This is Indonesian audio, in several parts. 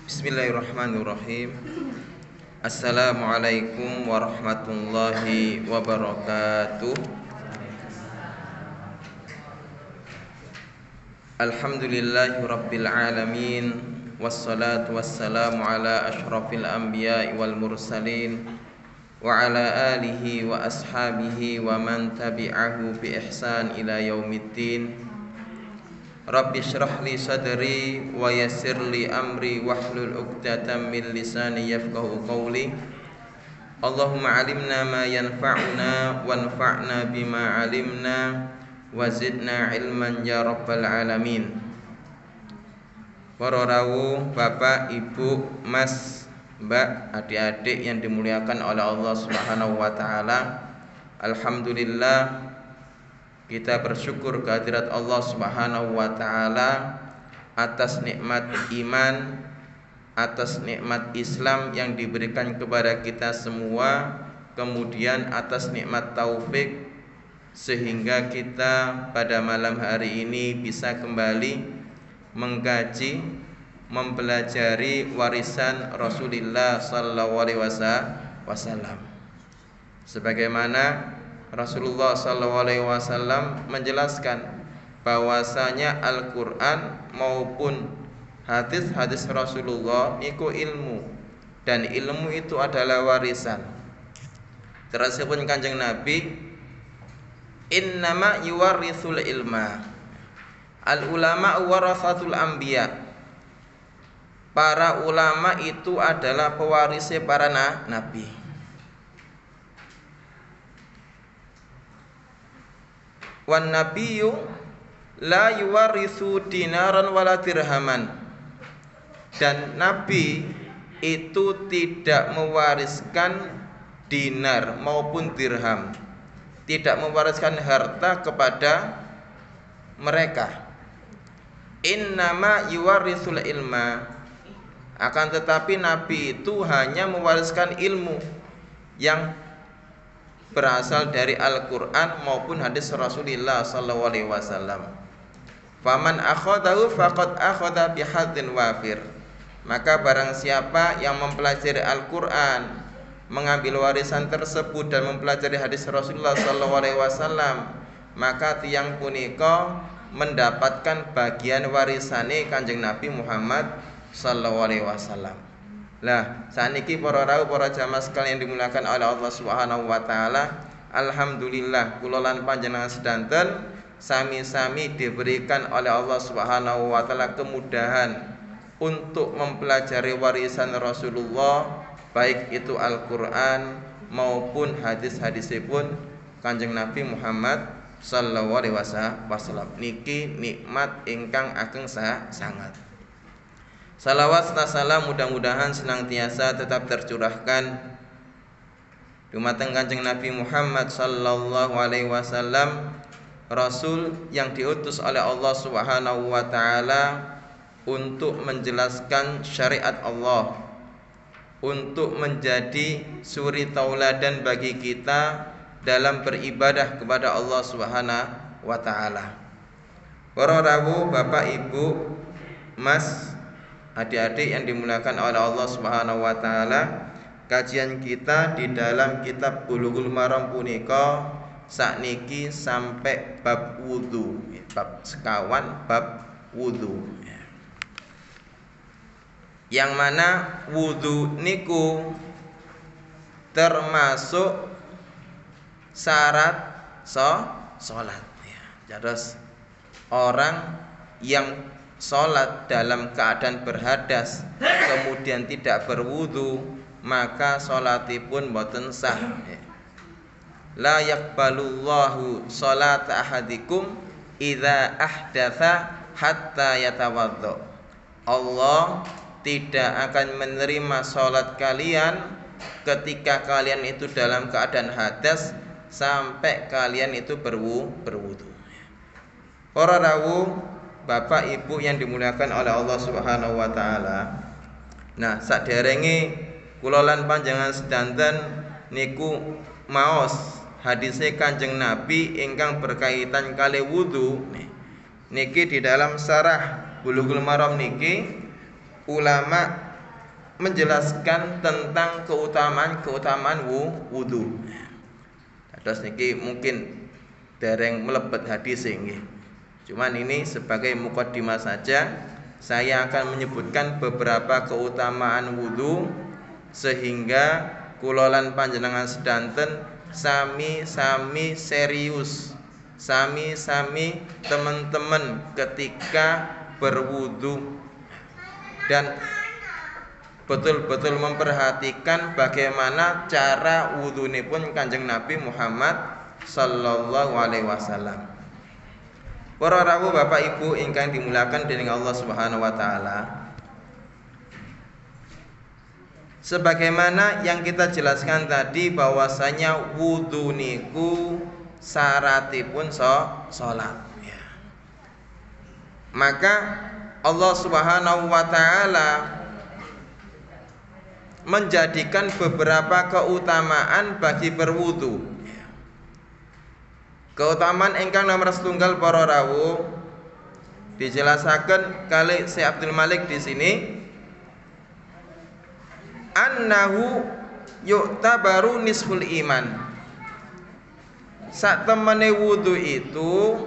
Bismillahirrahmanirrahim. Assalamualaikum warahmatullahi wabarakatuh. Alhamdulillahi rabbil alamin. Wassalatu wassalamu ala ashrafil anbiya'i wal mursalin wa ala alihi wa ashabihi wa man tabi'ahu bi ihsan ila yaumiddin. Rabbi syrah li sadri wa yassir li amri wahlul 'uqdatam min lisani yafqahu qawli. Allahumma 'allimna ma yanfa'una wanfa'na bima 'alimna wa zidna ilman ya rabbal alamin. Para rawuh, Bapak, Ibu, Mas, Mbak, adik-adik yang dimuliakan oleh Allah Subhanahu wa taala. Alhamdulillah, kita bersyukur kehadirat Allah Subhanahu wa taala atas nikmat iman, atas nikmat Islam yang diberikan kepada kita semua, kemudian atas nikmat taufik sehingga kita pada malam hari ini bisa kembali mengkaji, mempelajari warisan Rasulullah sallallahu alaihi wasallam. Sebagaimana Rasulullah SAW menjelaskan bahwasanya Al-Quran maupun hadis-hadis Rasulullah itu ilmu, dan ilmu itu adalah warisan. Tersebut Kanjeng Nabi, innama yuwarithul ilma, al ulama warathatul anbiya. Para ulama itu adalah pewarisnya para nabi. Wan nabiyyu la yuwarithu dinaran wala dirhaman. Dan nabi itu tidak mewariskan dinar maupun dirham, tidak mewariskan harta kepada mereka. Innama yuwarithul ilma, akan tetapi nabi itu hanya mewariskan ilmu yang berasal dari Al-Quran maupun hadis Rasulullah SAW. Faman akhadahu faqad akhadha bihadzin wafir. Maka barang siapa yang mempelajari Al-Quran, mengambil warisan tersebut dan mempelajari hadis Rasulullah SAW, maka tiyang punika mendapatkan bagian warisane Kanjeng Nabi Muhammad SAW. Lah, saniki para rawuh, para jamaah sekalian yang dimuliakan oleh Allah Subhanahu wa taala, alhamdulillah kula lan panjenengan sedanten sami-sami diberikan oleh Allah Subhanahu wa taala kemudahan untuk mempelajari warisan Rasulullah, baik itu Al-Qur'an maupun hadis-hadisipun Kanjeng Nabi Muhammad sallallahu alaihi wasallam. Niki nikmat ingkang ageng sangat. Salawat serta salam mudah-mudahan senantiasa tetap tercurahkan dumateng Kanjeng Nabi Muhammad sallallahu alaihi wasallam, Rasul yang diutus oleh Allah Subhanahu wa taala untuk menjelaskan syariat Allah, untuk menjadi suri tauladan bagi kita dalam beribadah kepada Allah Subhanahu wa taala. Para rawuh, Bapak, Ibu, Mas, adik-adik yang dimuliakan oleh Allah Subhanahu wa taala, kajian kita di dalam kitab Bulughul Maram punika sakniki sampai bab wudu, bab sekawan, bab wudu. Yang mana wudu niku termasuk syarat salat. Terus orang yang sholat dalam keadaan berhadas kemudian tidak berwudu, maka sholatipun boten sah. La yaqbalullahu sholata ahadikum idza ahdatsa hatta yatawaddo. Allah tidak akan menerima sholat kalian ketika kalian itu dalam keadaan hadas sampai kalian itu berwudu. Para rawuh, Bapak, Ibu yang dimuliakan oleh Allah Subhanahu wa taala. Nah, saderenge kula lan panjenengan sedanten niku maos hadise Kanjeng Nabi ingkang berkaitan kali wudu. Niki di dalam syarah Bulughul Maram niki ulama menjelaskan tentang keutamaan wudu. Terus niki mungkin dereng melebet hadis nggih. Cuman ini sebagai mukadimah saja, saya akan menyebutkan beberapa keutamaan wudu sehingga kulolan panjenengan sedanten sami-sami serius, sami-sami teman-teman ketika berwudu dan betul-betul memperhatikan bagaimana cara wudunipun Kanjeng Nabi Muhammad sallallahu alaihi wasallam. Para rawuh Bapak Ibu ingkang dimuliakan dening Allah Subhanahu wa taala. Sebagaimana yang kita jelaskan tadi bahwasanya wudu niku syaratipun salat ya. Maka Allah Subhanahu wa taala menjadikan beberapa keutamaan bagi berwudu. Keutamaan ingkang nomor setunggal para rawuh dijelasaken kali Syekh Abdul Malik di sini, annahu yu'tabaru nisful iman. Sak temene wudu itu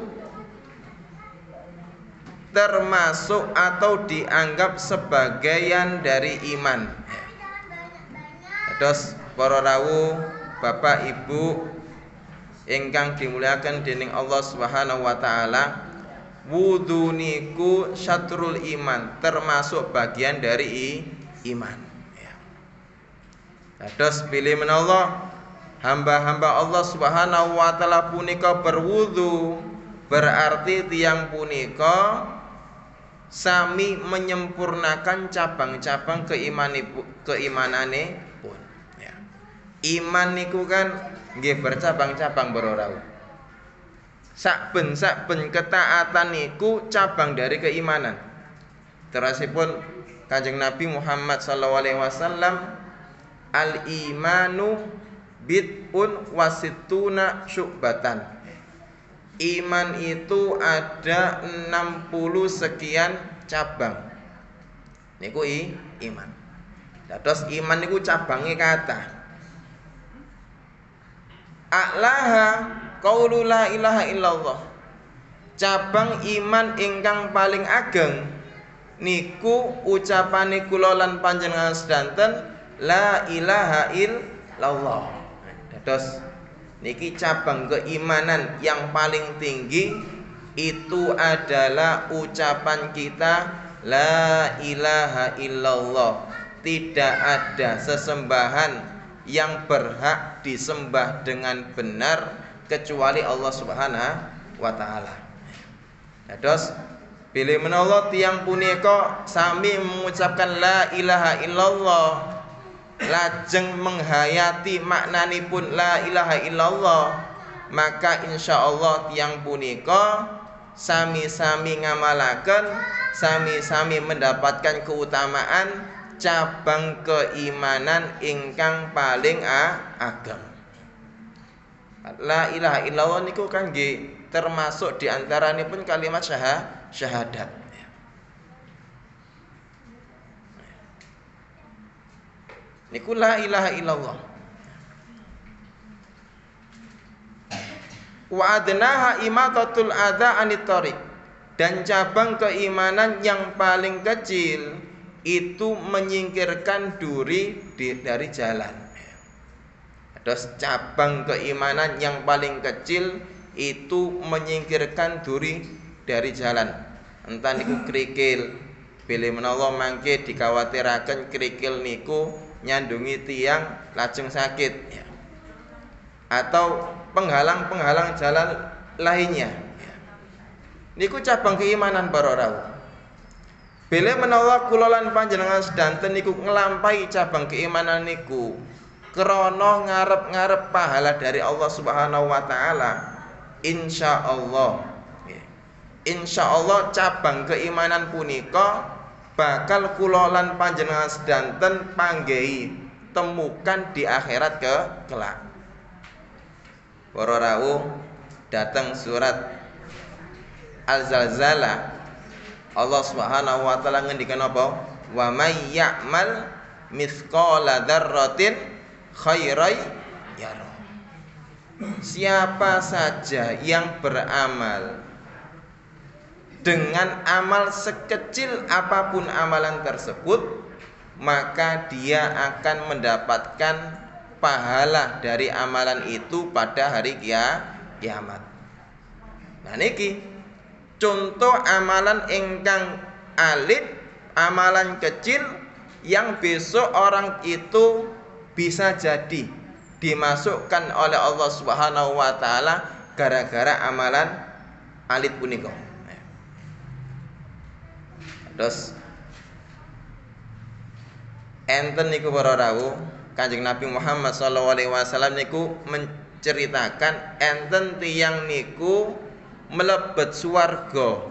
termasuk atau dianggap sebagian dari iman. Terus para rawuh Bapak Ibu ingkang dimuliakan dening Allah Subhanahu wa taala, wudu niku syatrul iman, termasuk bagian dari iman ya. Terus pilih menawa hamba-hamba Allah Subhanahu wa taala punika berwudu, berarti tiyang punika sami menyempurnakan cabang-cabang keimanane pun ya. Iman niku kan nggih bercabang-cabang para rawuh. Saben-saben ketaatan niku cabang dari keimanan. Terusipun Kanjeng Nabi Muhammad sallallahu alaihi wasallam, al imanu bid'un wasittuna syu'batan. Iman itu ada 60 sekian cabang. Niku iman. Terus iman niku cabange kathah. A'laha qaulu la ilaha illallah. Cabang iman ingkang paling ageng niku ucapane kula lan panjenengan sedanten la ilaha illallah. Terus niki cabang keimanan yang paling tinggi itu adalah ucapan kita la ilaha illallah. Tidak ada sesembahan yang berhak disembah dengan benar kecuali Allah Subhanahu wa taala. Terus pilih menawa tiyang punika sami mengucapkan la ilaha illallah, lajeng menghayati maknanipun la ilaha illallah, maka insyaallah tiyang punika sami-sami ngamalaken, sami-sami mendapatkan keutamaan cabang keimanan ingkang paling ageng. La ilaha illallah niku kan nggih termasuk diantaranipun kalimat syahadat. Niku la ilaha illallah. Wa adnaha imatatul adza anit thariq. Dan cabang keimanan yang paling kecil itu menyingkirkan duri dari jalan. Terus cabang keimanan yang paling kecil itu menyingkirkan duri dari jalan. Entah niku krikil, bilih menawa mangke dikawatiraken krikil niku nyandungi tiang lajeng sakit ya. Atau penghalang-penghalang jalan lainnya ya. Niku cabang keimanan para rawuh. Bila menawa kula lan panjenengan sedanten niku nglampahi cabang keimanan niku krana ngarep-ngarep pahala dari Allah Subhanahu wa taala, insyaallah cabang keimanan punika bakal kula lan panjenengan sedanten panggehi temukan di akhirat kelak. Para rawuh datang surat Al-Zalzalah, Allah Subhanahu wa taala ngendikan apa? Wa may ya'mal mithqala dzarratin khairai yara. Siapa saja yang beramal dengan amal sekecil apapun amalan tersebut, maka dia akan mendapatkan pahala dari amalan itu pada hari kiamat. Nah niki contoh amalan ingkang alit, amalan kecil yang besok orang itu bisa jadi dimasukkan oleh Allah Subhanahu wa taala gara-gara amalan alit punika. Terus enten niku para rawuh, Kanjeng Nabi Muhammad sallallahu alaihi wasallam niku menceritakan enten tiyang niku mlebet swarga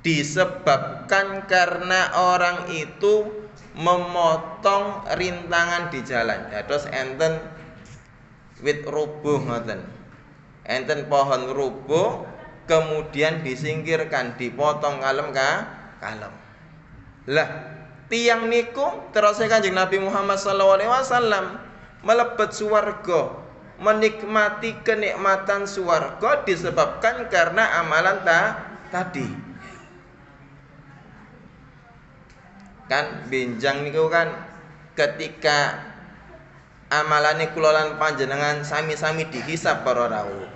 disebabkan karena orang itu memotong rintangan di jalan. Ya, terus enten wit rubuh ngoten. Enten pohon rubuh kemudian disingkirkan, dipotong kalem kalem. Lah, tiyang niku terus Kanjeng Nabi Muhammad sallallahu alaihi wasallam mlebet swarga, menikmati kenikmatan swarga disebabkan karena amalan tadi. Kan benjang niku kan ketika amalane kula lan panjenengan sami-sami dihisab para rawuh.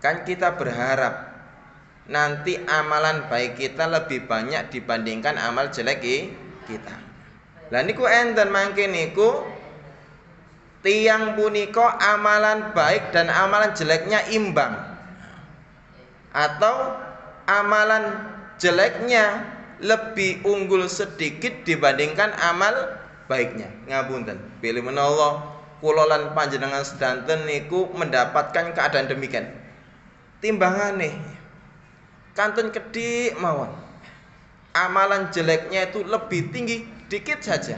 Kan kita berharap nanti amalan baik kita lebih banyak dibandingkan amal jelek kita. Lah niku enten mangke niku tiyang punika amalan baik dan amalan jeleknya imbang. Atau amalan jeleknya lebih unggul sedikit dibandingkan amal baiknya. Ngapunten, pilih menawa kula lan panjenengan sedanten niku mendapatkan keadaan demikian. Timbangane kanten kedhik mawon. Amalan jeleknya itu lebih tinggi dikit saja.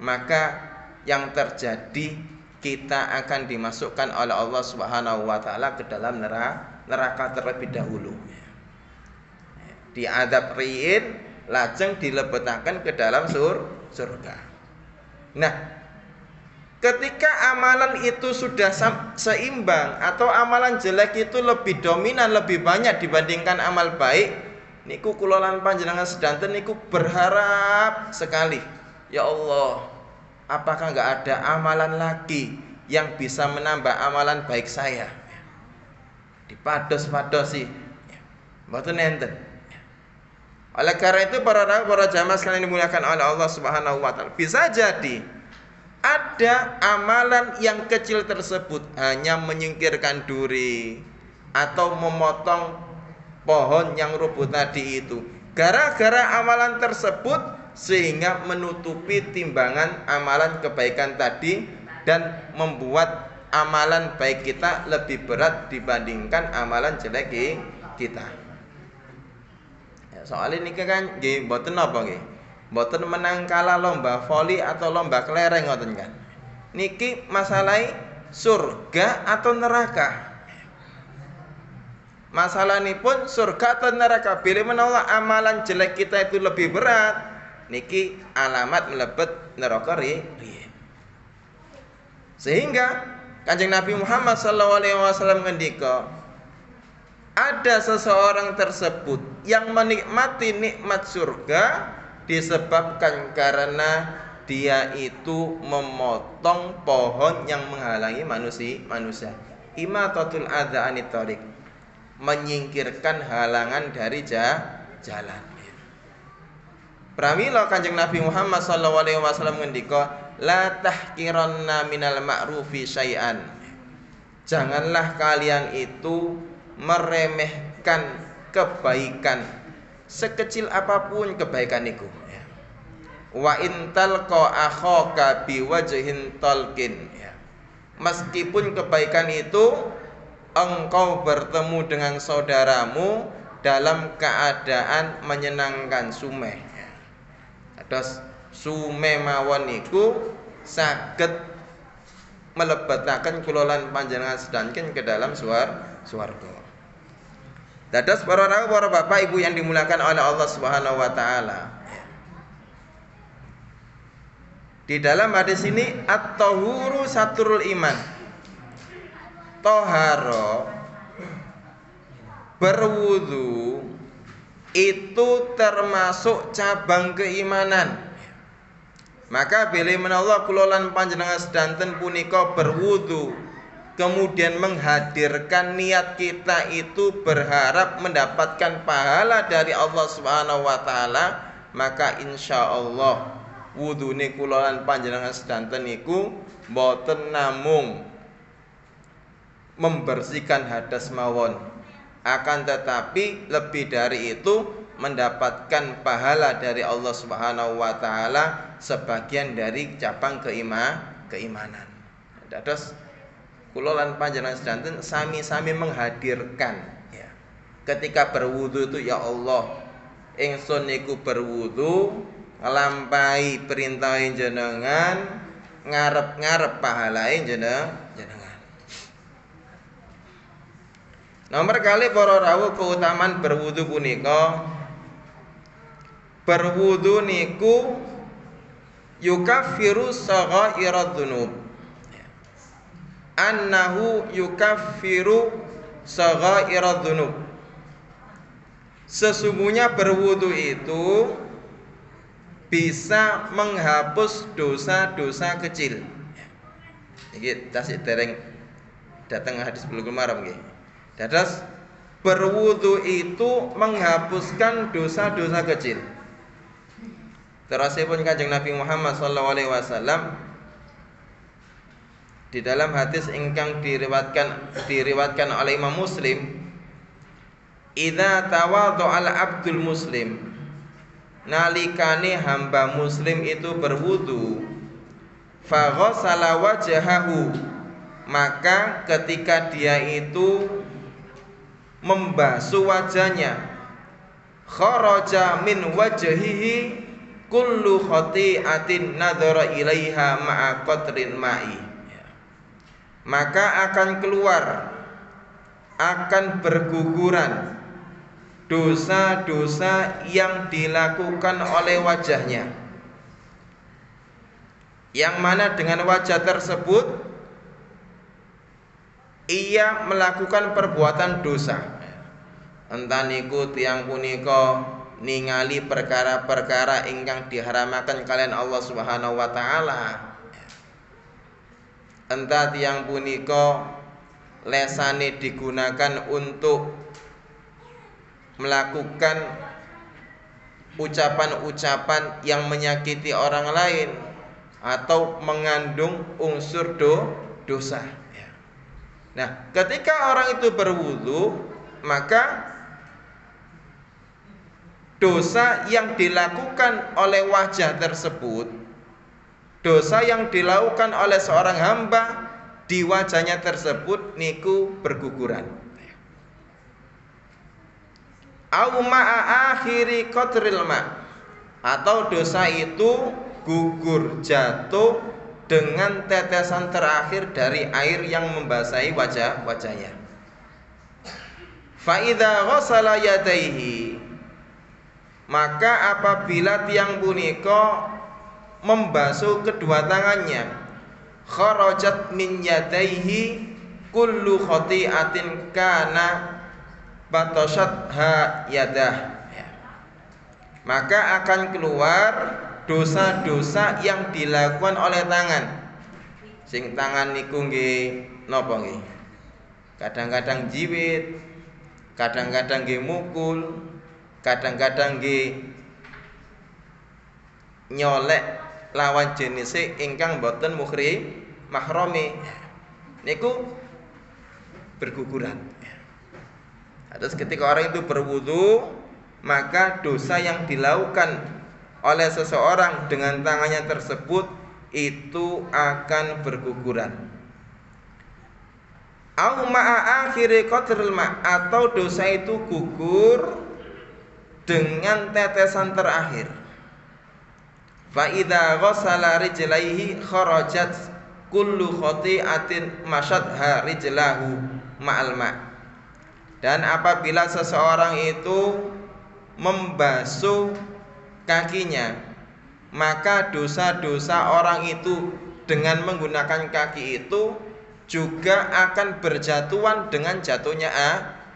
Maka yang terjadi kita akan dimasukkan oleh Allah Subhanahu wa taala ke dalam neraka terlebih dahulu. Diadab riin lajeng dilebetaken ke dalam surga. Nah, ketika amalan itu sudah seimbang atau amalan jelek itu lebih dominan, lebih banyak dibandingkan amal baik, niku kula lan panjenengan sedanten niku berharap sekali, ya Allah, apakah enggak ada amalan lagi yang bisa menambah amalan baik saya? Dipados-padosi. Mboten enten. Oleh karena itu para jamaah sekalian dimuliakan oleh Allah Subhanahu wa taala, bisa jadi ada amalan yang kecil tersebut hanya menyingkirkan duri atau memotong pohon yang rubuh tadi itu. Gara-gara amalan tersebut sehingga menutupi timbangan amalan kebaikan tadi dan membuat amalan baik kita lebih berat dibandingkan amalan jelek kita. Soal ini kan nggih mboten napa nggih. Mboten menang kalah lomba voli atau lomba kelereng ngoten kan. Niki masalah surga atau neraka. Masalah ini pun surga atau neraka. Bila menawa amalan jelek kita itu lebih berat, niki alamat melebet neraka riyen. Sehingga Kanjeng Nabi Muhammad SAW ngendika, ada seseorang tersebut yang menikmati nikmat surga disebabkan karena dia itu memotong pohon yang menghalangi manusia. Imatatul adza anit thariq, menyingkirkan halangan dari jalan. Pramila Kanjeng Nabi Muhammad SAW ngendika, la tahqiranna minal ma'rufi syai'an. Janganlah kalian itu meremehkan kebaikan sekecil apapun kebaikan itu. Wa in talqa akhaka biwajhin talqin. Meskipun kebaikan itu engkau bertemu dengan saudaramu dalam keadaan menyenangkan sumeh. Terus sumeh mawon niku saged melebetaken kula lan panjenengan sedanten ke dalam swarga. Dados para bapak ibu yang dimuliakan oleh Allah Subhanahu wa taala. Di dalam hadis ini at-tahuru satrul iman. Toharo berwudu itu termasuk cabang keimanan. Maka bilih menawa kula lan panjenengan sedanten punika berwudu, kemudian menghadirkan niat kita itu berharap mendapatkan pahala dari Allah Subhanahu wa taala, maka insyaallah wudune kula lan panjenengan sedanten niku boten namung membersihkan hadas mawon, akan tetapi lebih dari itu mendapatkan pahala dari Allah Subhanahu wa taala sebagian dari cabang keimanan. Dados kula lan panjenengan sedanten sami-sami menghadirkan ya. Ketika berwudu itu ya Allah, ingsun niku berwudu nglampahi perintah jenengan, ngarep-ngarep pahalae jenengan. Nomor kali para rawuh keutamaan berwudu punika, berwudu niku yukaffiru saghairadz dzunub. Annahu yukaffiru saghairadz dzunub. Sesungguhnya berwudu itu bisa menghapus dosa-dosa kecil. Iki tasik dereng dateng hadis Bulughul Maram nggih. Dados berwudu itu menghapuskan dosa-dosa kecil. Terasipun Kanjeng Nabi Muhammad sallallahu alaihi wasallam di dalam hadis ingkang diriwayatkan oleh Imam Muslim, idza tawaddu'al abdul muslim, nalikane hamba muslim itu berwudu, fa ghassala wajhahu, maka ketika dia itu membasuh wajahnya, kharaja min wajhihi kullu khati'atin nadhara ilaiha ma'a qatrin ma'i, maka akan keluar, akan berguguran dosa-dosa yang dilakukan oleh wajahnya, yang mana dengan wajah tersebut ia melakukan perbuatan dosa. Entah niku tiyang punika ningali perkara-perkara ingkang diharamaken kalian Allah Subhanahu wa taala. Entah tiyang punika lesane digunakan untuk melakukan ucapan-ucapan yang menyakiti orang lain atau mengandung unsur dosa. Nah, ketika orang itu berwudu, maka dosa yang dilakukan oleh wajah tersebut, dosa yang dilakukan oleh seorang hamba di wajahnya tersebut niku berguguran. Au ma'a akhiri qatril ma, atau dosa itu gugur jatuh dengan tetesan terakhir dari air yang membasahi wajahnya. Fa idza ghassala yadayhi, maka apabila tiang punika membasuh kedua tangannya, kharajat min yadayhi kullu khati'atin kana batashat ha yadah, maka akan keluar dosa-dosa yang dilakukan oleh tangan. Sing tangan niku nggih napa nggih? Kadang-kadang jiwit, kadang-kadang nggih mukul, kadang-kadang nggih nyolek lawan jenise ingkang boten mahrami. Niku berguguran. Terus ketika orang itu berwudu, maka dosa yang dilakukan oleh seseorang dengan tangannya tersebut itu akan berguguran. Au ma'a akhiri qatril ma, atau dosa itu gugur dengan tetesan terakhir. Fa idza ghassala rijlaihi kharajat kullu khati'atin masyadha rijlahu ma'al ma. Dan apabila seseorang itu membasuh kakinya, maka dosa-dosa orang itu dengan menggunakan kaki itu juga akan berjatuhan dengan jatuhnya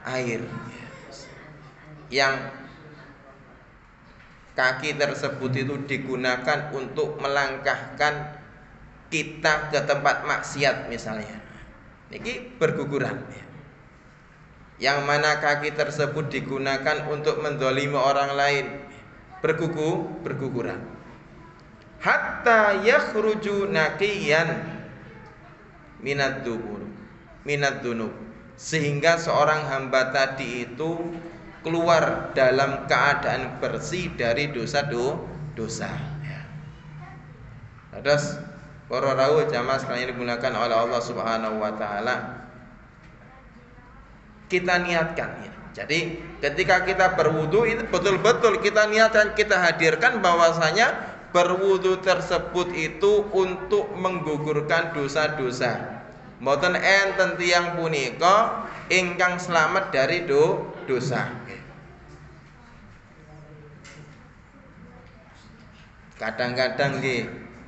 air. Yang kaki tersebut itu digunakan untuk melangkahkan kita ke tempat maksiat misalnya, ini berguguran. Yang mana kaki tersebut digunakan untuk mendolimi orang lain, berguguran. Hatta yakhruju naqiyan minad dunub, sehingga seorang hamba tadi itu keluar dalam keadaan bersih dari dosa. Terus para rawuh jamaah sekalian digunakan oleh Allah Subhanahu wa taala, kita niatkan ya. Jadi ketika kita berwudu itu betul-betul kita niatkan, kita hadirkan bahwasanya berwudu tersebut itu untuk menggugurkan dosa-dosa. Mboten enten tiyang punika ingkang selamat dari dosa. Kadang-kadang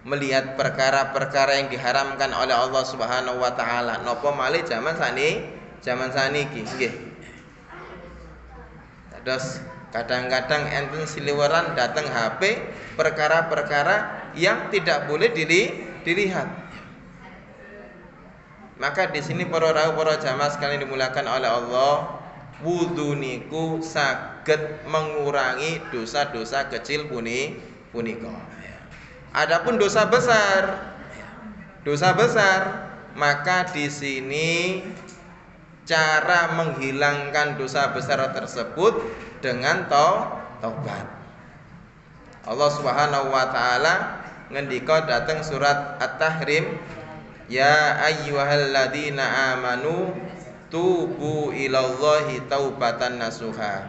melihat perkara-perkara yang diharamkan oleh Allah Subhanahu wa taala, napa malih zaman saniki nggih. Terus kadang-kadang enten siliweran datang HP perkara-perkara yang tidak boleh dilihat. Maka di sini para jamaah sekalian dimulakan oleh Allah, wudu niku saged mengurangi dosa-dosa kecil punika. Adapun dosa besar, maka di sini cara menghilangkan dosa besar tersebut dengan taubat. Allah Subhanahu wa taala ngendika dateng surat At-Tahrim, ya ayyuhalladzina amanu tubu ilallahi taubatan nasuha.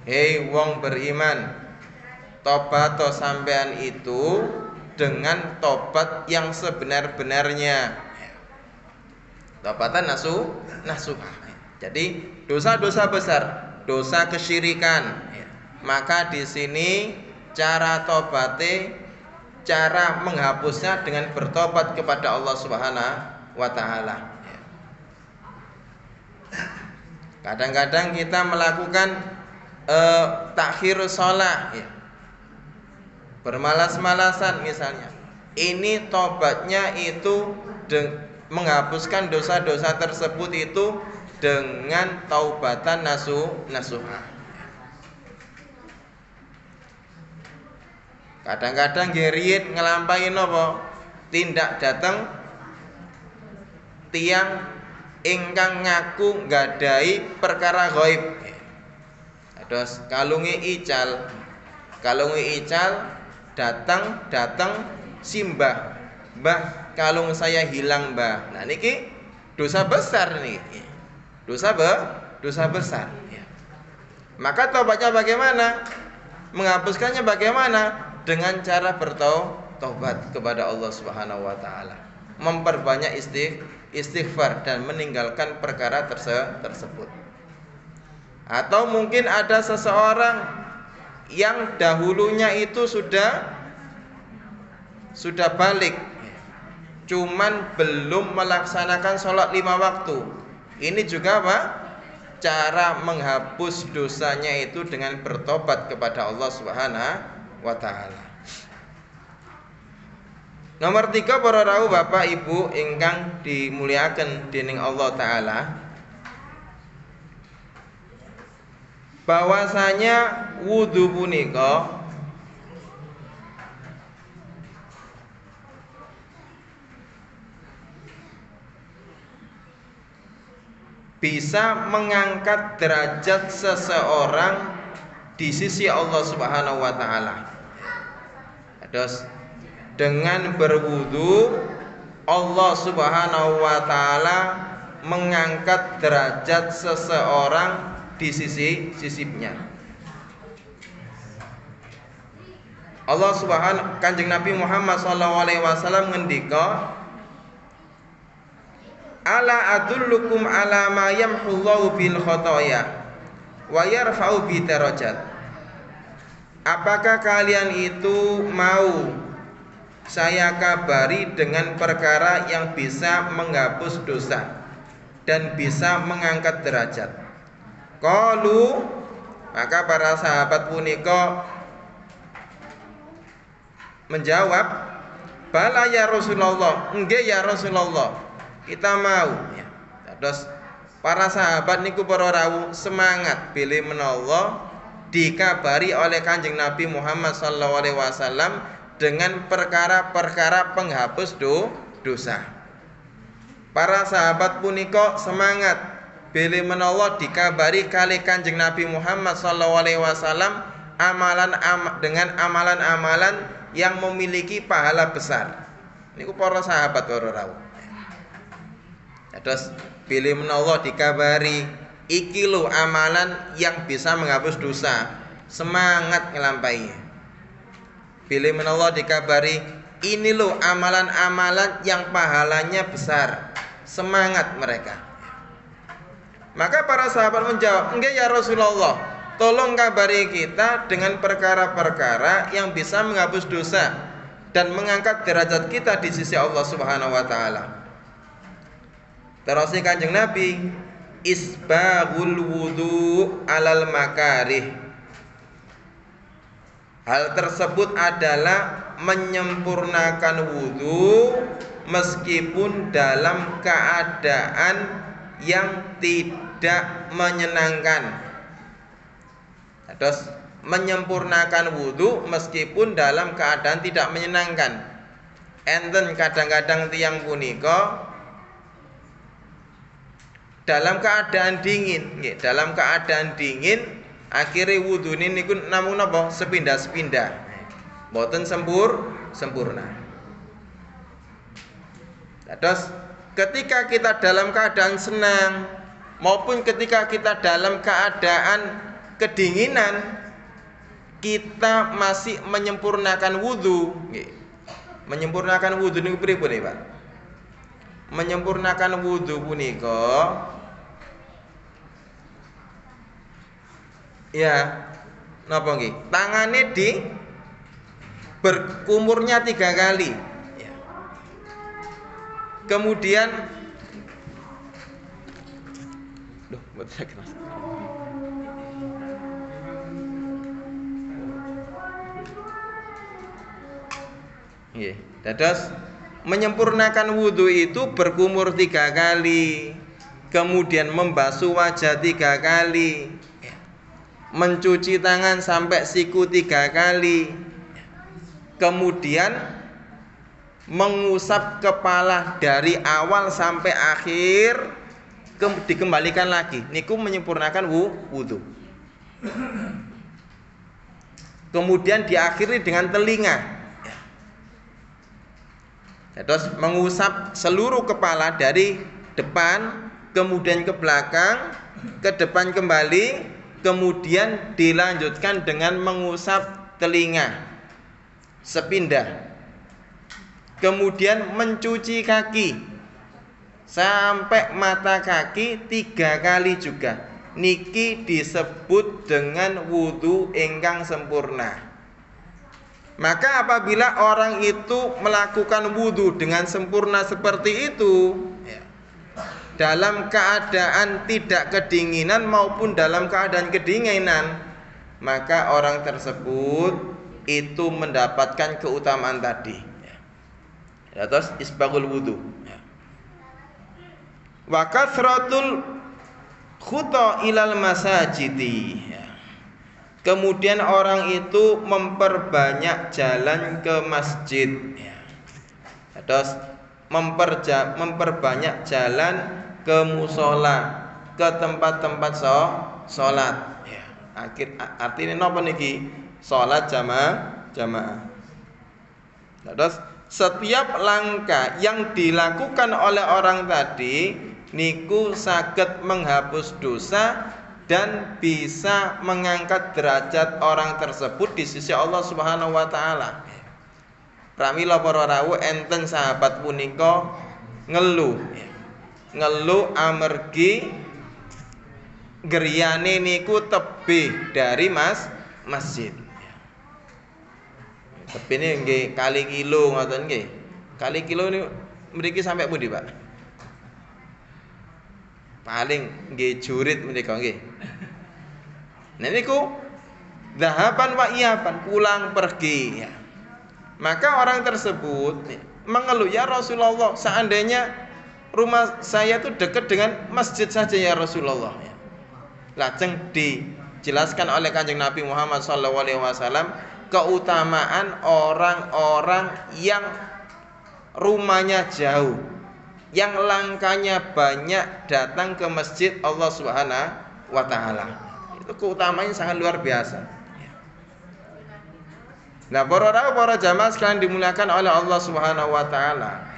Hei wong beriman, tobat sampean itu dengan tobat yang sebenar-benarnya. Tobatan nasuha. Jadi dosa-dosa besar, dosa kesyirikan, maka di sini cara tobate, cara menghapusnya dengan bertobat kepada Allah Subhanahu wa taala. Kadang-kadang kita melakukan takhir shalah, bermalas-malasan misalnya. Ini tobatnya itu menghapuskan dosa-dosa tersebut itu dengan taubatan nasuha. Kadang-kadang geriit ngelampahi napa? Tindak dateng tiang ingkang ngaku nggadahi perkara ghaib. Terus kalunge ical datang simbah, mbah kalung saya hilang mbah. Nah niki dosa besar nih, dosa besar. Maka taubatnya bagaimana? Menghapuskannya bagaimana? Dengan cara bertaubat kepada Allah Subhanahu wa taala, memperbanyak istighfar dan meninggalkan perkara tersebut. Atau mungkin ada seseorang yang dahulunya itu sudah balik, cuman belum melaksanakan sholat 5 waktu. Ini juga apa? Cara menghapus dosanya itu dengan bertobat kepada Allah Subhanahu wa ta'ala. Nomor 3 para rawuh Bapak Ibu ingkang dimuliakan dening Allah Ta'ala, bahwasanya wudu punika bisa mengangkat derajat seseorang di sisi Allah Subhanahu wa taala. Terus dengan berwudu Allah Subhanahu wa taala mengangkat derajat seseorang di sisinya. Allah Subhanahu, Kanjeng Nabi Muhammad sallallahu alaihi wasallam ngendika, ala adullukum ala ma yamhullahu bil khotoya wa yarfa'u bi darajat. apakah kalian itu mau saya kabari dengan perkara yang bisa menghapus dosa dan bisa mengangkat derajat? Qalu, maka para sahabat punika menjawab, bala ya Rasulullah, nggih ya Rasulullah, kita mau ya. Terus para sahabat niku para rawuh semangat bilih menawa dikabari oleh Kanjeng Nabi Muhammad sallallahu alaihi wasallam dengan perkara-perkara penghapus dosa. Para sahabat punika semangat bilih menawa dikabari kali Kanjeng Nabi Muhammad sallallahu alaihi wasallam dengan amalan-amalan yang memiliki pahala besar. Niku para sahabat para rawuh. Terus bilih menawa dikabari iki lho amalan yang bisa menghapus dosa, semangat ngelampahi. Bilih menawa dikabari ini lho amalan-amalan yang pahalanya besar, semangat mereka. Maka para sahabat menjawab, "Nggih ya Rasulullah, tolong kabari kita dengan perkara-perkara yang bisa menghapus dosa dan mengangkat derajat kita di sisi Allah Subhanahu wa taala." Terus Kanjeng Nabi, isbaghul wudu alal makarih. Hal tersebut adalah menyempurnakan wudu meskipun dalam keadaan yang tidak menyenangkan. Terus menyempurnakan wudu meskipun dalam keadaan tidak menyenangkan. Enten kadang-kadang tiang punika dalam keadaan dingin, dalam keadaan dingin akhirnya wudu ini niku namung napa sepindah-sepindah, mboten sempurna. Terus ketika kita dalam keadaan senang maupun ketika kita dalam keadaan kedinginan, kita masih menyempurnakan wudu. Menyempurnakan wudu niku pripun nggih, Pak? Menyempurnakan wudu punika ya napa nggih? Tangane di berkumurnya 3 kali. Ya. Kemudian buat saya keras. Nggih, dados menyempurnakan wudhu itu berkumur 3 kali, kemudian membasuh wajah 3 kali, mencuci tangan sampai siku 3 kali, kemudian mengusap kepala dari awal sampai akhir, dikembalikan lagi. Niku menyempurnakan wudhu. Kemudian diakhiri dengan telinga. Terus mengusap seluruh kepala dari depan, kemudian ke belakang, ke depan kembali, kemudian dilanjutkan dengan mengusap telinga sepindah. Kemudian mencuci kaki sampai mata kaki 3 kali juga. Niki disebut dengan wudu ingkang sempurna. Maka apabila orang itu melakukan wudu dengan sempurna seperti itu, dalam keadaan tidak kedinginan maupun dalam keadaan kedinginan, maka orang tersebut itu mendapatkan keutamaan tadi. Terus isbaghul wudu. Wa kathratul khuta ilal masajidi. Kemudian orang itu memperbanyak jalan ke masjid. Terus memperbanyak jalan ke musola, ke tempat-tempat sholat. Artinya napa niki? Sholat jamaah. Terus setiap langkah yang dilakukan oleh orang tadi niku saged menghapus dosa dan bisa mengangkat derajat orang tersebut di sisi Allah Subhanahu wa taala. Pramila para rawuh enten sahabat punika ngeluh amargi griyane niku tebih dari masjid. Tepine nggih kali kilo ngoten nggih. Kali kilo ini mriki sampai pundi, Pak? Paling nggih jurit menika nggih. Nah niku dhahaban wa iyaban, pulang pergi ya. Maka orang tersebut mengeluh, ya Rasulullah, seandainya rumah saya itu dekat dengan masjid saja ya Rasulullah ya. Lajeng dijelaskan oleh Kanjeng Nabi Muhammad SAW keutamaan orang-orang yang rumahnya jauh, yang langkahnya banyak datang ke masjid Allah Subhanahu wa taala. Itu keutamaannya sangat luar biasa. Nah, para jamaah sekalian dimuliakan oleh Allah Subhanahu wa taala.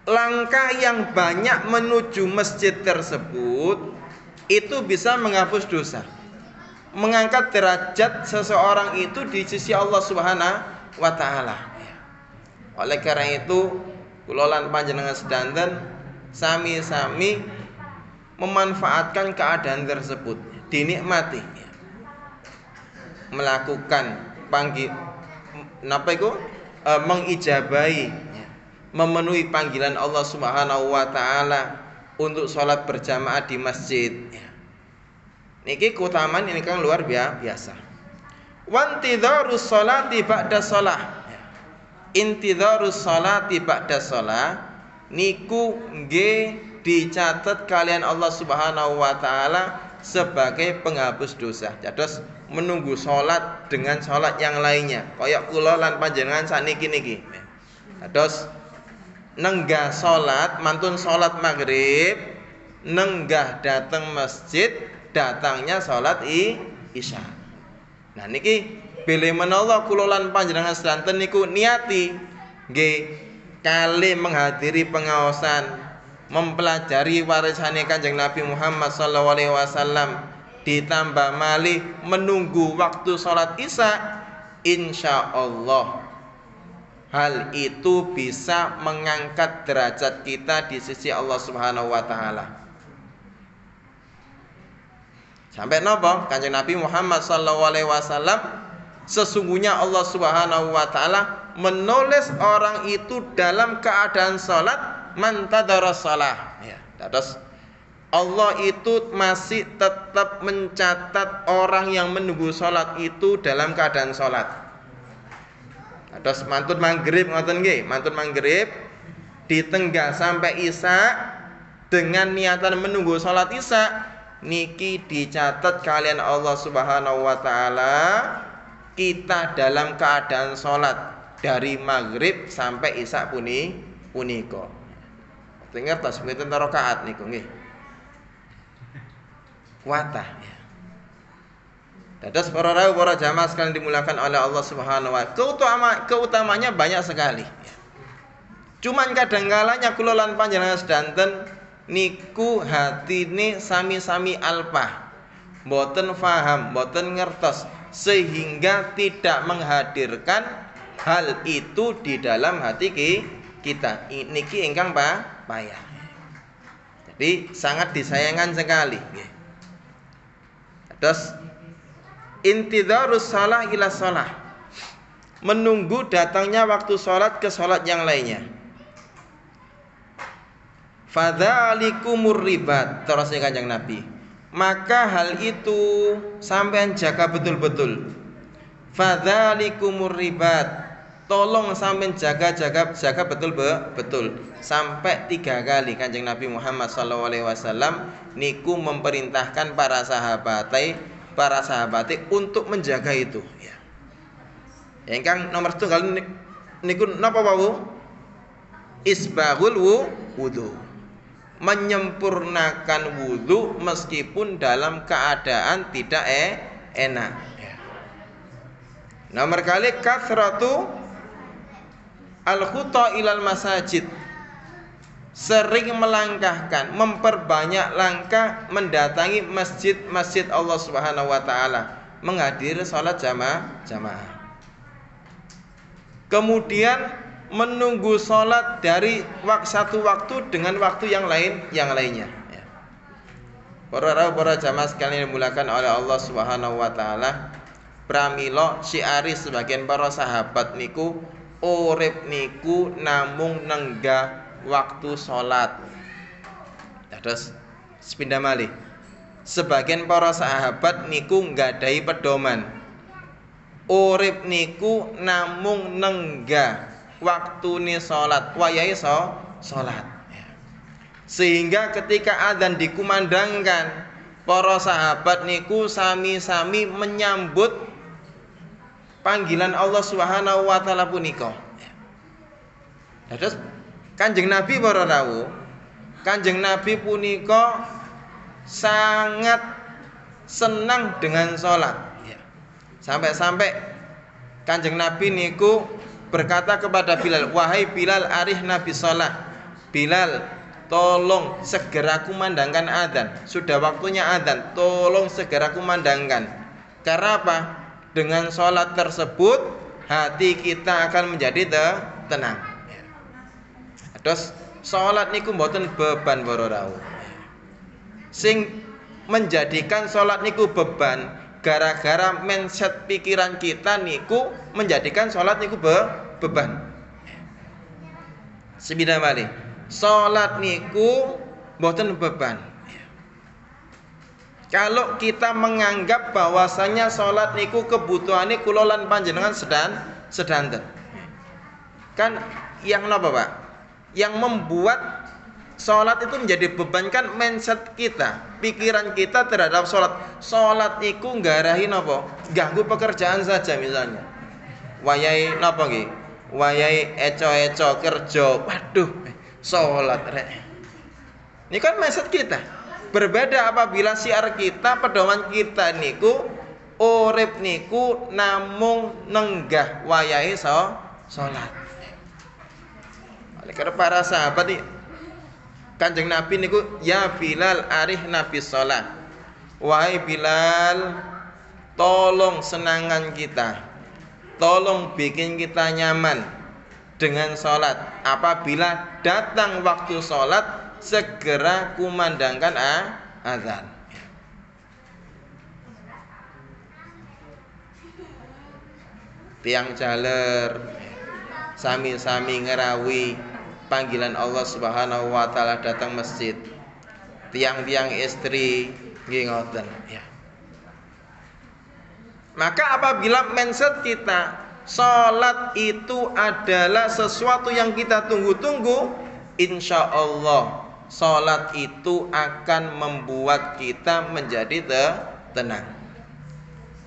Langkah yang banyak menuju masjid tersebut itu bisa menghapus dosa, mengangkat derajat seseorang itu di sisi Allah Subhanahu wa taala. Oleh karena itu, kula lan panjenengan sedanten sami-sami memanfaatkan keadaan tersebut, dinikmati. Melakukan mengijabahi, memenuhi panggilan Allah Subhanahu wa taala untuk sholat berjamaah di masjid. Niki keutamaan ini kan luar biasa. Wantidharus sholati ba'da shalah. Intidharus sholati ba'da shalah niku nggih dicatat kalian Allah Subhanahu wa taala sebagai penghapus dosa. Dados menunggu sholat dengan sholat yang lainnya. Kayak kula lan panjenengan saniki niki. Dados nenggah sholat, mantun sholat maghrib, nenggah datang masjid, datangnya sholat isya. Nah niki bilih menawa kula lan panjenengan sedanten niku niati nggih kali menghadiri pengaosan, mempelajari warisane Kanjeng Nabi Muhammad SAW, ditambah malih menunggu waktu sholat isya, insya Allah hal itu bisa mengangkat derajat kita di sisi Allah Subhanahu wa taala. Sampai napa? Kanjeng Nabi Muhammad SAW, sesungguhnya Allah Subhanahu wa taala menulis orang itu dalam keadaan salat mantadara shalah. Ya, terus Allah itu masih tetap mencatat orang yang menunggu salat itu dalam keadaan salat. Terus mantun maghrib ngoten nggih, mantun maghrib ditenggah sampai isya dengan niatan menunggu salat isya, niki dicatat kalian Allah Subhanahu wa taala kita dalam keadaan salat dari maghrib sampai isya punika. Dengar tas pinten rakaat niku nggih. Kuatah ya. Dados para jamaah sekalian dimuliakan oleh Allah Subhanahu wa taala. Keutamanya banyak sekali. Cuman kadang-kalanya kula lan panjenengan sedanten niku hatine sami-sami alpah. Mboten faham, mboten ngertos sehingga tidak menghadirkan hal itu di dalam hati kita. Niki ingkang payah. Jadi sangat disayangkan sekali. Terus intidharus shalah ila shalah, menunggu datangnya waktu sholat ke sholat yang lainnya. Fadzalikumur ribat, terusnya Kanjeng Nabi, maka hal itu sampean jaga betul-betul. Fadzalikumur ribat, tolong sampean jaga betul-betul sampai 3 kali Kanjeng Nabi Muhammad SAW niku memerintahkan para sahabat untuk menjaga itu ya. Ingkang nomor 1 niku napa wau? Isbaghul wudu. Menyempurnakan wudu meskipun dalam keadaan tidak enak ya. Nomor kali kathratu al-khuta ilal masajid, sering melangkahkan, memperbanyak langkah mendatangi masjid-masjid Allah Subhanahu wa taala, menghadiri salat jamaah. Kemudian menunggu salat dari satu waktu dengan waktu yang lainnya. Para jamaah sekalian dimulakan oleh Allah Subhanahu wa taala, pramila syiari sebagian para sahabat niku urip niku namung nenggah waktu salat. Terus sepindah malih. Sebagian para sahabat niku nggadahi pedoman. Urip niku namung nenggah waktune salat, wayahe salat. Sehingga ketika adzan dikumandangkan, para sahabat niku sami-sami menyambut panggilan Allah Subhanahu wa taala punika. Terus Kanjeng Nabi para rawuh, Kanjeng Nabi punika sangat senang dengan salat. Sampai-sampai Kanjeng Nabi niku berkata kepada Bilal, "Wahai Bilal, arih Nabi salat. Bilal, tolong segera kumandangkan adzan. Sudah waktunya adzan, tolong segera kumandangkan." Karena apa? Dengan sholat tersebut hati kita akan menjadi tenang. Terus sholat niku mboten beban para rawuh. Sing menjadikan sholat niku beban gara-gara mindset pikiran kita niku menjadikan sholat niku beban. Sebidah malih. Salat niku mboten beban. Kalau kita menganggap bahwasanya salat niku kebutuhane kula lan panjenengan sedanten. Kan yang napa, Pak? Yang membuat salat itu menjadi beban kan mindset kita, pikiran kita terhadap salat. Salat niku nggarahi napa? Ganggu pekerjaan saja misalnya. Wayahe napa nggih? Wayahe eco-eco kerja. Waduh, sholat rek. Ini kan mindset kita. Berbeda apabila syiar kita, pedoman kita niku urip niku namung nenggah wayahe sholat. Oleh karena para sahabat nih, Kanjeng Nabi niku, "Ya Bilal, arih Nabi sholat." Wahai Bilal, tolong senangan kita, tolong bikin kita nyaman dengan sholat. Apabila datang waktu sholat, segera kumandangkan azan. Tiang jaler sami-sami ngerawi panggilan Allah Subhanahu wa taala datang masjid. Tiang-tiang istri nggih ngoten ya. Maka apabila mindset kita salat itu adalah sesuatu yang kita tunggu-tunggu, insya Allah salat itu akan membuat kita menjadi tenang.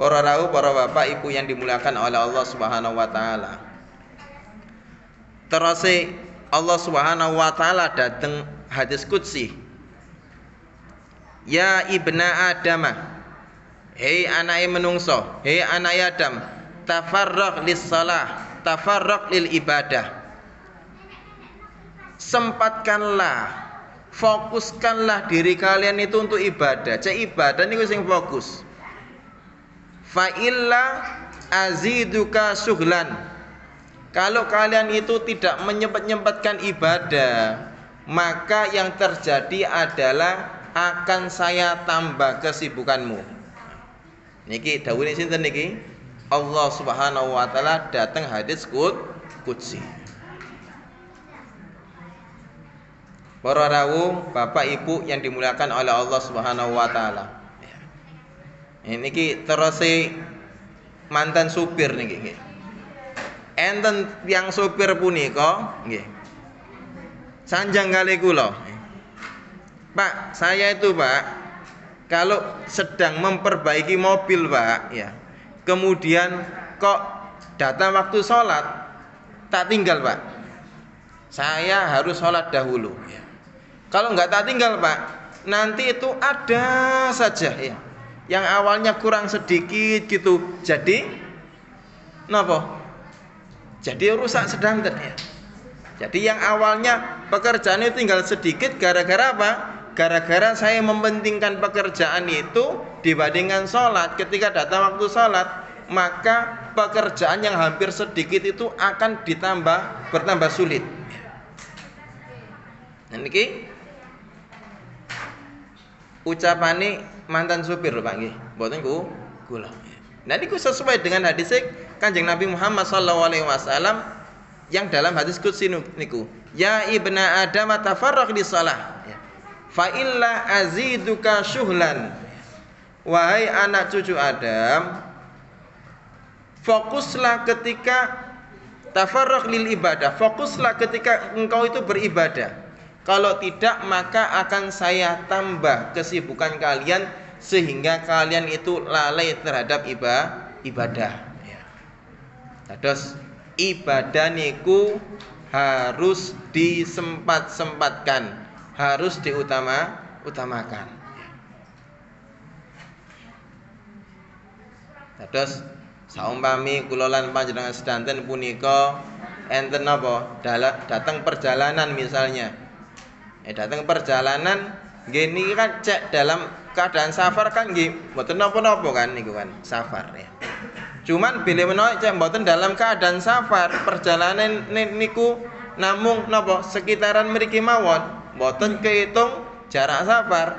Para rawuh, para bapak ibu yang dimuliakan oleh Allah Subhanahu wa taala. Terus Allah Subhanahu wa taala datang hadis qudsi. Ya ibna Adamah, hei anake menungso, hei anak Adam, tafarraq lis salah, tafarraq lil ibadah. Sempatkanlah, fokuskanlah diri kalian itu untuk ibadah. Cek ibadah niku sing fokus. Fa illa aziduka sughlan. Kalau kalian itu tidak menyempatkan ibadah, maka yang terjadi adalah akan saya tambah kesibukanmu. Niki dawuhe sinten niki? Allah Subhanahu wa taala datang hadis qudsi. Para rawuh, bapak ibu yang dimuliakan oleh Allah Subhanahu wa taala. Niki terus mantan supir niki. Enten yang supir punika nggih. Sanjang kali kula. Pak, saya itu Pak, kalau sedang memperbaiki mobil Pak, ya, kemudian kok datang waktu sholat, tak tinggal Pak. Saya harus sholat dahulu. Ya. Kalau nggak tak tinggal Pak, nanti itu ada saja ya, yang awalnya kurang sedikit gitu, jadi, napa? Jadi rusak sedanten ya. Jadi yang awalnya pekerjaannya tinggal sedikit, gara-gara apa? Gara-gara saya mementingkan pekerjaan itu dibandingkan sholat. Ketika datang waktu sholat, maka pekerjaan yang hampir sedikit itu akan bertambah sulit. Niki ucapane mantan supir lho Pak nggih. Mboten kula. Nah niku sesuai dengan hadis Kanjeng Nabi Muhammad sallallahu alaihi wasallam yang dalam hadis qudsi niku. Ya ibna Adam tafarraq li shalah. Fa illa aziduka syuhlan. Wahai anak cucu Adam, fokuslah ketika tafarraq lil ibadah. Fokuslah ketika engkau itu beribadah. Kalau tidak maka akan saya tambah kesibukan kalian sehingga kalian itu lalai terhadap ibadah. Terus ibadah niku harus disempat-sempatkan, harus diutamakan. Terus saumpami kula lan panjenengan sedanten punika enten napa? Datang perjalanan misalnya. Datang perjalanan nggih niki kan cek dalam keadaan safar kan nggih mboten napa-napa kan niku kan safar ya. Cuman bilih menawa cek mboten dalam keadaan safar, perjalanan niku namung napa sekitaran mriki mawon, mboten kehitung jarak safar.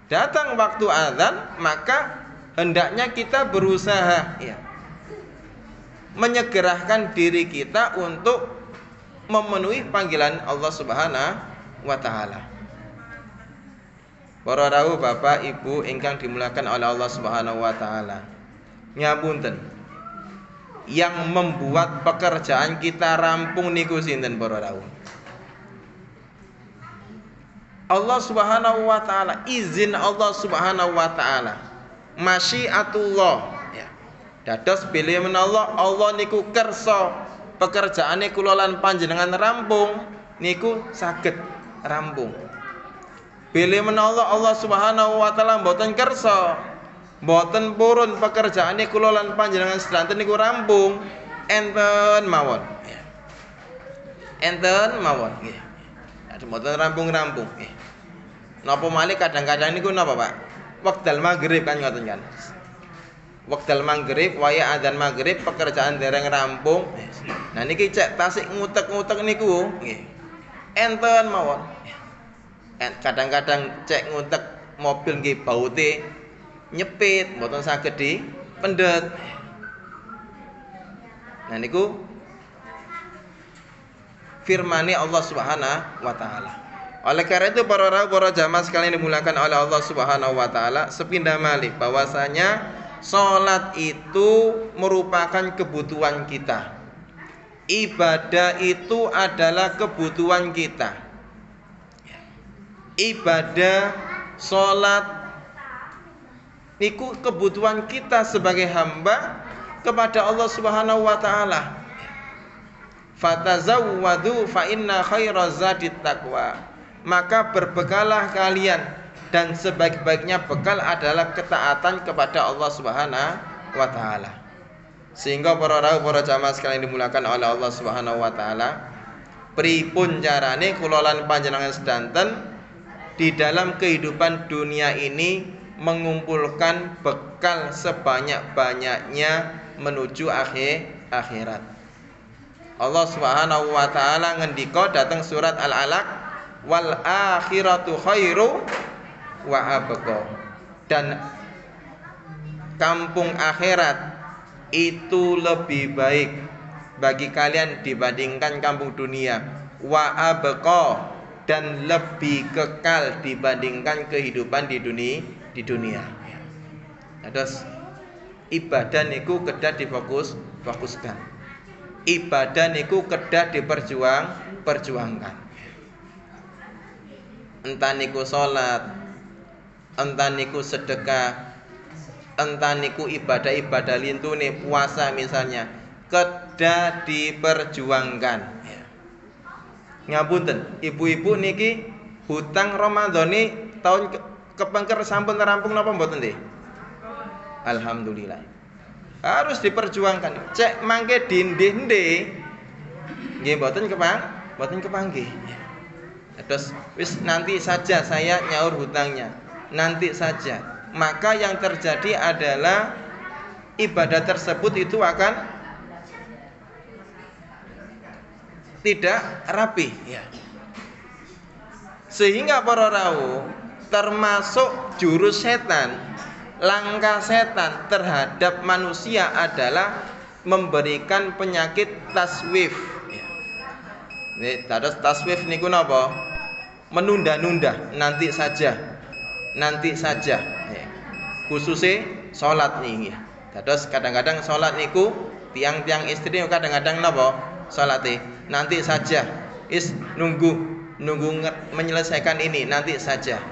Datang waktu azan, maka hendaknya kita berusaha ya menyegerakan diri kita untuk memenuhi panggilan Allah Subhanahu wa taala. Para rawuh Bapak Ibu ingkang dimuliakan oleh Allah Subhanahu wa taala. Ngapunten. Yang membuat pekerjaan kita rampung niku sinten para rawuh? Allah Subhanahu wa taala, izin Allah Subhanahu wa taala. Masyiatullah ya. Dados bilih menawa Allah niku kersa pekerjaane kula lan panjenengan rampung niku saged rampung. Bilih menawa Allah Subhanahu wa taala mboten kersa, mboten purun pekerjaane kula lan panjenengan sedanten niku rampung, enten mawon. Enten mawon nggih. Mboten rampung-rampung nggih. Napa malih kadang-kadang niku napa, Pak? Wekdal maghrib kan ngoten kan. Wekdal maghrib waya adzan maghrib pekerjaan dereng rampung. Nah niki cek tasik ngutek-ngutek niku nggih. Enten mawon. Kadang-kadang cek ngutek mobil nggih baute nyepit mboten saged dipendhet. Nah niku firman Allah Subhanahu wa taala. Oleh karena itu para jamaah sekalian dimuliakan oleh Allah Subhanahu wa taala, sepindah malih bahwasanya salat itu merupakan kebutuhan kita. Ibadah itu adalah kebutuhan kita. Ibadah, salat niku kebutuhan kita sebagai hamba kepada Allah Subhanahu wa taala. Fatazawwadu fa inna khairaz zadit taqwa. Maka berbekalah kalian dan sebaik-baiknya bekal adalah ketaatan kepada Allah Subhanahu wa taala. Sehingga para jamaah sekalian dimuliakan oleh Allah Subhanahu wa taala, pripun carane kula lan panjenengan sedanten di dalam kehidupan dunia ini mengumpulkan bekal sebanyak-banyaknya menuju akhirat. Allah Subhanahu wa taala ngendika datang surat Al-Alaq, wal akhiratu khairu wa abqa. Dan kampung akhirat itu lebih baik bagi kalian dibandingkan kampung dunia. Wa abqa, dan lebih kekal dibandingkan kehidupan di dunia. Terus ibadah niku kedah difokuskan. Ibadah niku kedah diperjuangkan. Entah niku salat, entah niku sedekah, entah niku ibadah-ibadah lintune puasa misalnya, kedah diperjuangkan. Ngapunten, ibu-ibu niki hutang Ramadhani tahun kepengker sampun rampung napa mboten nggih? Alhamdulillah. Harus diperjuangkan. Cek mangke dindih-ndih nggih mboten kepanggih. Terus wis nanti saja saya nyaur hutangnya. Nanti saja. Maka yang terjadi adalah ibadah tersebut itu akan tidak rapi ya. Sehingga para rawuh termasuk jurus setan, langkah setan terhadap manusia adalah memberikan penyakit taswif. Nih, terus taswif niku napa? Menunda-nunda, nanti saja. Nanti saja. Khususnya salat nih. Terus kadang-kadang salat niku tiang-tiang istri kadang-kadang napa? Salate nanti saja. Nunggu menyelesaikan ini nanti saja.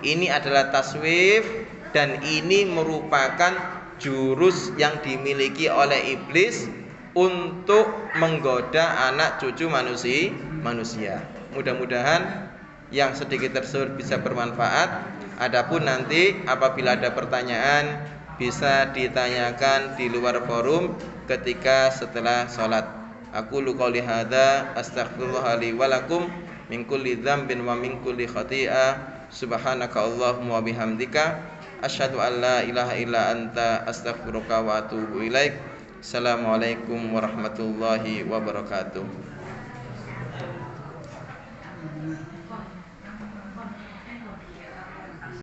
Ini adalah taswif dan ini merupakan jurus yang dimiliki oleh iblis untuk menggoda anak cucu manusia. Mudah-mudahan yang sedikit tersebut bisa bermanfaat. Adapun nanti apabila ada pertanyaan bisa ditanyakan di luar forum ketika setelah sholat. Aku qouli hadza astaghfirullah li wa lakum min kulli dzambin wa min kulli khati'ah. Subhanaka Allahumma wa bihamdika asyhadu an la ilaha illa anta astaghfiruka wa atubu ilaik. Assalamualaikum warahmatullahi wabarakatuh.